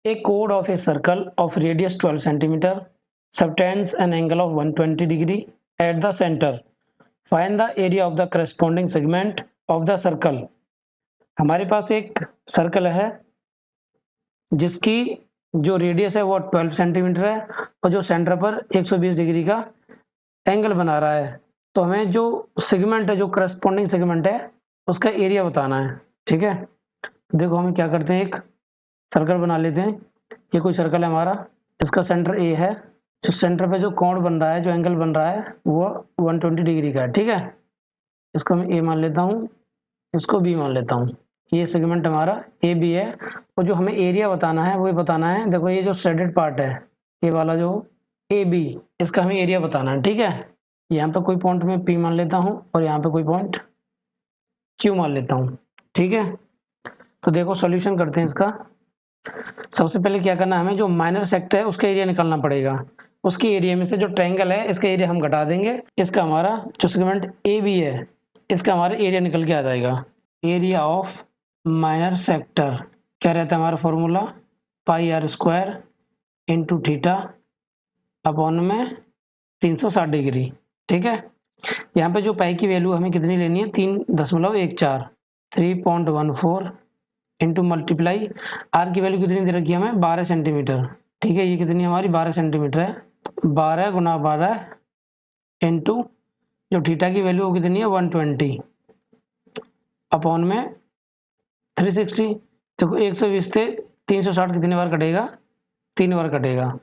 A chord of a circle of radius 12 centimeter subtends an angle of 120 degree at the center. Find the area of the corresponding segment of the circle. हमारे पास एक circle है जिसकी जो radius है वो 12 centimetre है और जो सेंटर पर 120 डिग्री का एंगल बना रहा है। तो हमें जो सेगमेंट है, जो करस्पॉन्डिंग सेगमेंट है, उसका एरिया बताना है। ठीक है, देखो हम क्या करते हैं, एक सर्कल बना लेते हैं। ये कोई सर्कल है हमारा, इसका सेंटर ए है। जो सेंटर पे जो कोण बन रहा है, जो एंगल बन रहा है, वो 120 डिग्री का है। ठीक है, इसको मैं ए मान लेता हूँ, इसको बी मान लेता हूँ। ये सेगमेंट हमारा ए बी है और जो हमें एरिया बताना है वो ये बताना है। देखो ये जो शेडेड पार्ट है, ये वाला जो ए बी, इसका हमें एरिया बताना है। ठीक है, यहाँ पे कोई पॉइंट में पी मान लेता हूँ और यहाँ पे कोई पॉइंट क्यू मान लेता हूँ। ठीक है, तो देखो सॉल्यूशन करते हैं इसका। सबसे पहले क्या करना है, हमें जो माइनर सेक्टर है उसका एरिया निकालना पड़ेगा। उसकी एरिया में से जो ट्रायंगल है इसका एरिया हम घटा देंगे। इसका हमारा जो सेगमेंट ए बी है, इसका हमारा एरिया निकल के आ जाएगा। एरिया ऑफ माइनर सेक्टर क्या रहता है हमारा formula, pi r square into theta upon में 360 डिग्री। ठीक है, यहाँ पे जो पाई की वैल्यू हमें कितनी लेनी है, 3.14, 3.14 इंटू मल्टीप्लाई आर की वैल्यू कितनी दे रखी है हमें, 12 सेंटीमीटर। ठीक है, ये कितनी हमारी 12 सेंटीमीटर है। 12 गुना 12 इंटू जो थीटा की वैल्यू वो कितनी है 120 अपॉन में 360। देखो 120 से 360 कितनी बार कटेगा, 3 बार कटेगा।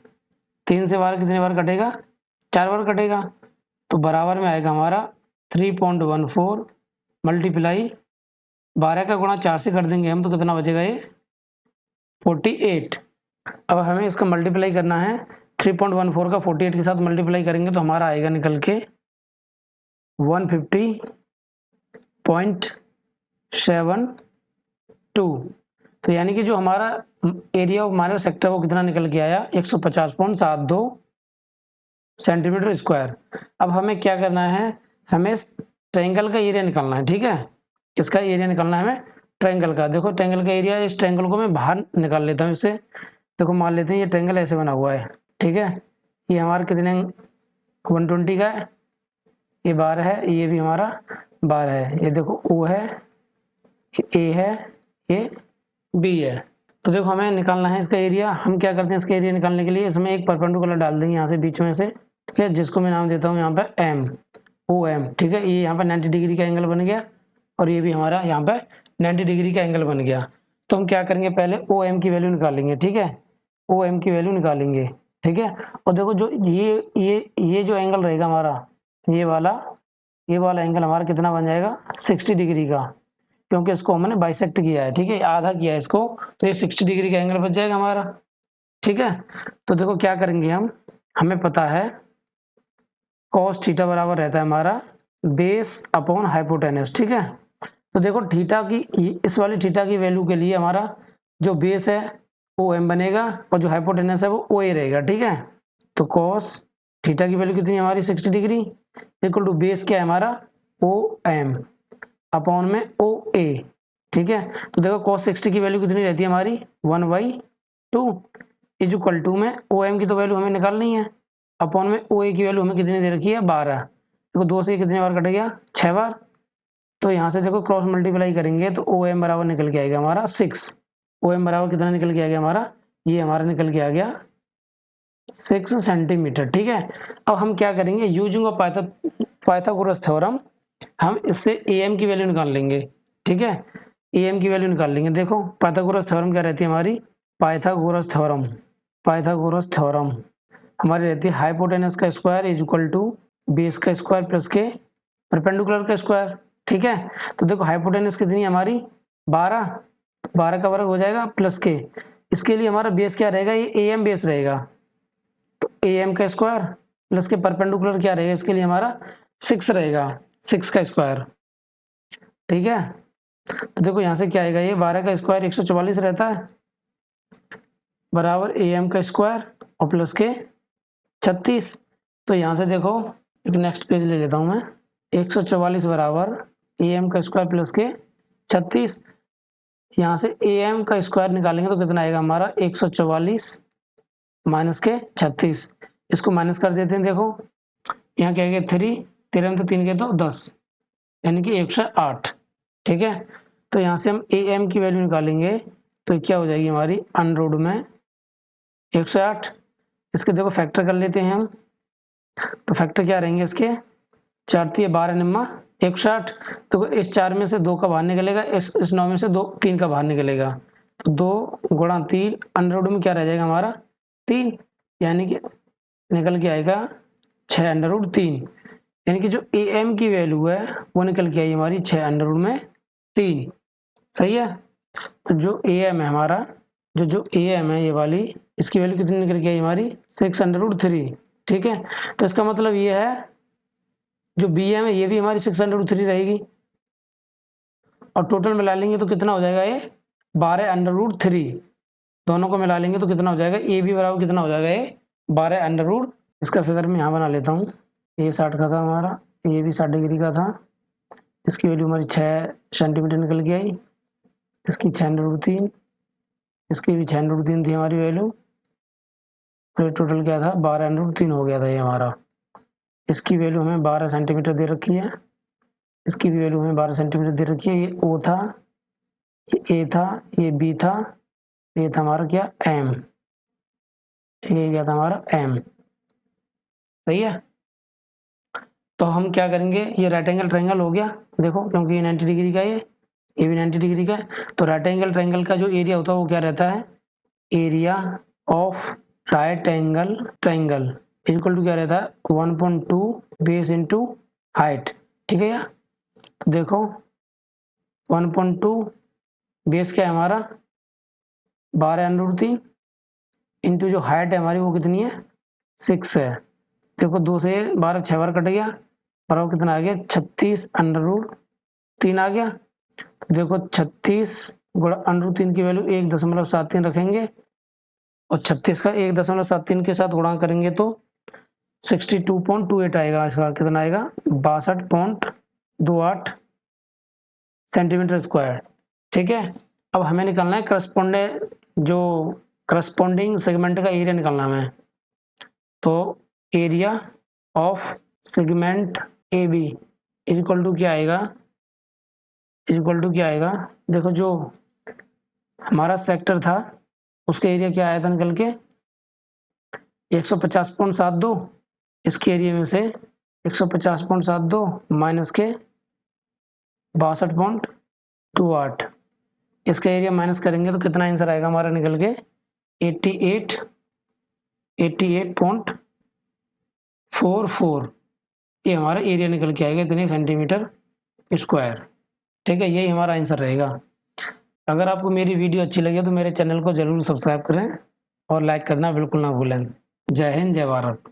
3 से 12 कितनी बार कटेगा, 4 बार कटेगा। तो बराबर में आएगा हमारा 3.14 मल्टीप्लाई 12 का गुणा 4 से कर देंगे हम, तो कितना बचेगा ये 48। अब हमें इसका मल्टीप्लाई करना है, 3.14 का 48 के साथ मल्टीप्लाई करेंगे तो हमारा आएगा निकल के 150.72। तो यानी कि जो हमारा एरिया ऑफ माइनर सेक्टर वो कितना निकल के आया, 150.72 सेंटीमीटर स्क्वायर। अब हमें क्या करना है, हमें ट्रायंगल का एरिया निकालना है। ठीक है, किसका एरिया निकालना है हमें, ट्रायंगल का। देखो ट्रायंगल का एरिया, इस ट्रायंगल को मैं बाहर निकाल लेता हूँ इससे। देखो मान लेते हैं ये ट्रायंगल ऐसे बना हुआ है। ठीक है, ये हमारा कितने 120 का है, ये 12 है, ये भी हमारा 12 है। ये देखो ओ है, ये ए है, ये बी है। तो देखो हमें निकालना है इसका एरिया। हम क्या करते हैं इसका एरिया निकालने के लिए, इसमें एक परपेंडिकुलर डाल देंगे यहाँ से बीच में से। ठीक है, जिसको मैं नाम देता हूँ यहाँ पे एम, ओ एम। ठीक है, ये यहाँ पे 90 डिग्री का एंगल बन गया और ये भी हमारा यहाँ पे 90 डिग्री का एंगल बन गया। तो हम क्या करेंगे, पहले ओ एम की वैल्यू निकालेंगे। ठीक है, ओ एम की वैल्यू निकालेंगे। ठीक है, और देखो जो ये जो एंगल रहेगा हमारा, ये वाला एंगल हमारा कितना बन जाएगा, 60 डिग्री का, क्योंकि इसको हमने बाइसेक्ट किया है। ठीक है, आधा किया है इसको, तो ये 60 डिग्री का एंगल बच जाएगा हमारा। ठीक है, तो देखो क्या करेंगे हम, हमें पता है cos थीटा बराबर रहता है हमारा बेस अपॉन हाइपोटेनस। ठीक है, तो देखो थीटा की, इस वाली थीटा की वैल्यू के लिए हमारा जो बेस है ओ एम बनेगा और जो हाइपोटेनस है वो ओ ए रहेगा। ठीक है, तो cos थीटा की वैल्यू कितनी है हमारी 60 डिग्री इक्वल टू बेस क्या है हमारा ओ एम अपॉन में ओ ए। ठीक है, तो देखो cos 60 की वैल्यू कितनी रहती है हमारी 1/2 इज इक्वल टू में ओ एम की तो वैल्यू हमें निकालनी है, अपॉन में ओ ए की वैल्यू हमें कितनी दे रखी है 12। देखो 2 से कितनी बार कटेगा 6 बार। तो यहाँ से देखो क्रॉस मल्टीप्लाई करेंगे तो ओ एम बराबर निकल के आएगा हमारा 6। ओ एम बराबर कितना निकल के आ गया हमारा, ये हमारा निकल के आ गया 6 सेंटीमीटर। ठीक है, अब हम क्या करेंगे, यूजिंग ऑफ पाइथागोरस थ्योरम हम इससे ए एम की वैल्यू निकाल लेंगे। ठीक है, ए एम की वैल्यू निकाल लेंगे। देखो पाइथागोरस थ्योरम क्या रहती है हमारी, पाइथागोरस थ्योरम हमारी रहती है हाइपोटेनस का square is equal to base का स्क्वायर प्लस के परपेंडिकुलर का स्क्वायर। ठीक है, तो देखो हाइपोटेनस कितनी है हमारी 12, 12 का वर्ग हो जाएगा प्लस के, इसके लिए हमारा बेस क्या रहेगा, ये ए एम बेस रहेगा, तो ए एम का स्क्वायर प्लस के परपेंडिकुलर क्या रहेगा, इसके लिए हमारा 6 रहेगा, 6 का स्क्वायर। ठीक है, तो देखो यहाँ से क्या आएगा, ये 12 का स्क्वायर 144 रहता है बराबर ए एम का स्क्वायर और प्लस के 36। तो यहाँ से देखो एक नेक्स्ट पेज ले लेता हूँ मैं, 144 बराबर ए एम का स्क्वायर प्लस के 36। यहाँ से AM का स्क्वायर निकालेंगे तो कितना आएगा हमारा 144 माइनस के 36, इसको माइनस कर देते हैं। देखो यहाँ क्या है 3, 13 में तो 3 के तो 10, यानी कि 108। ठीक है, तो यहाँ से हम AM की वैल्यू निकालेंगे तो क्या हो जाएगी हमारी अंडर रूट में 108। इसके देखो फैक्टर कर लेते हैं हम, तो फैक्टर क्या रहेंगे इसके 4 × 12 निम्मा 160। तो इस 4 में से 2 का बाहर निकलेगा, इस 9 में से 3 का बाहर निकलेगा, तो 2 × 3 अंडर रूट में क्या रह जाएगा हमारा 3, यानी कि निकल के आएगा 6 अंडर रूट 3, यानी कि जो AM की वैल्यू है वो निकल के आई हमारी 6 अंडर रूट में 3। सही है, तो जो AM है हमारा, जो AM है ये वाली, इसकी वैल्यू कितनी निकल के आई हमारी 6 अंडर रूट 3। ठीक है, तो इसका मतलब ये है जो BM है ये भी हमारी 6 अंडर रूट 3 रहेगी, और टोटल मिला लेंगे तो कितना हो जाएगा ये 12 अंडर रूट 3। दोनों को मिला लेंगे तो कितना हो जाएगा, ए भी बराबर कितना हो जाएगा ये 12 अंडर रूट। इसका फिगर मैं यहाँ बना लेता हूँ। ये 60 का था हमारा, ये भी 60 डिग्री का था, इसकी वैल्यू हमारी 6 सेंटीमीटर निकल के आई, इसकी 6 अंडर रूट 3, इसकी भी 6 अंडर रूट 3 थी हमारी वैल्यू, तो टोटल क्या था 12 अंडर रूट 3 हो गया था ये हमारा। इसकी वैल्यू हमें 12 सेंटीमीटर दे रखी है, इसकी भी वैल्यू हमें 12 सेंटीमीटर दे रखी है। ये O था, ये A था, ये B था, ये था हमारा क्या M। ठीक है, क्या था हमारा M। सही है, तो हम क्या करेंगे, ये राइट एंगल ट्रायंगल हो गया देखो, क्योंकि ये 90 डिग्री का है, ये भी 90 डिग्री का है, तो राइट एंगल ट्रायंगल का जो एरिया होता है वो क्या रहता है, area of right angle triangle equal to क्या रहता है 1.2 बेस इंटू हाइट। ठीक है, या तो देखो 1.2 बेस क्या है हमारा 12 अंडर रूट 3 इंटू जो हाइट है हमारी वो कितनी है 6 है। देखो 2 से 12 6 बार कट गया, बराबर कितना आ गया 36 अंडर रूट 3 आ गया। देखो 36 गुणा अंडर रूट 3 की वैल्यू 1.73 रखेंगे, और 36 का 1.73 के साथ गुणा करेंगे तो 62.28 आएगा। इसका कितना आएगा 62.28 सेंटीमीटर स्क्वायर। ठीक है, अब हमें निकालना है करस्पॉन्डिंग सेगमेंट का एरिया निकालना है हमें, तो area of segment AB equal to क्या आएगा, देखो जो हमारा सेक्टर था उसका एरिया क्या आया था निकल के 150.72, इसके एरिया में से 150.72 माइनस के 62.28, इसका एरिया माइनस करेंगे तो कितना आंसर आएगा हमारा निकल के 88.44, ये हमारा एरिया निकल के आएगा इतने सेंटीमीटर स्क्वायर। ठीक है, यही हमारा आंसर रहेगा। अगर आपको मेरी वीडियो अच्छी लगे तो मेरे चैनल को जरूर सब्सक्राइब करें और लाइक करना बिल्कुल ना भूलें। जय हिंद, जय भारत।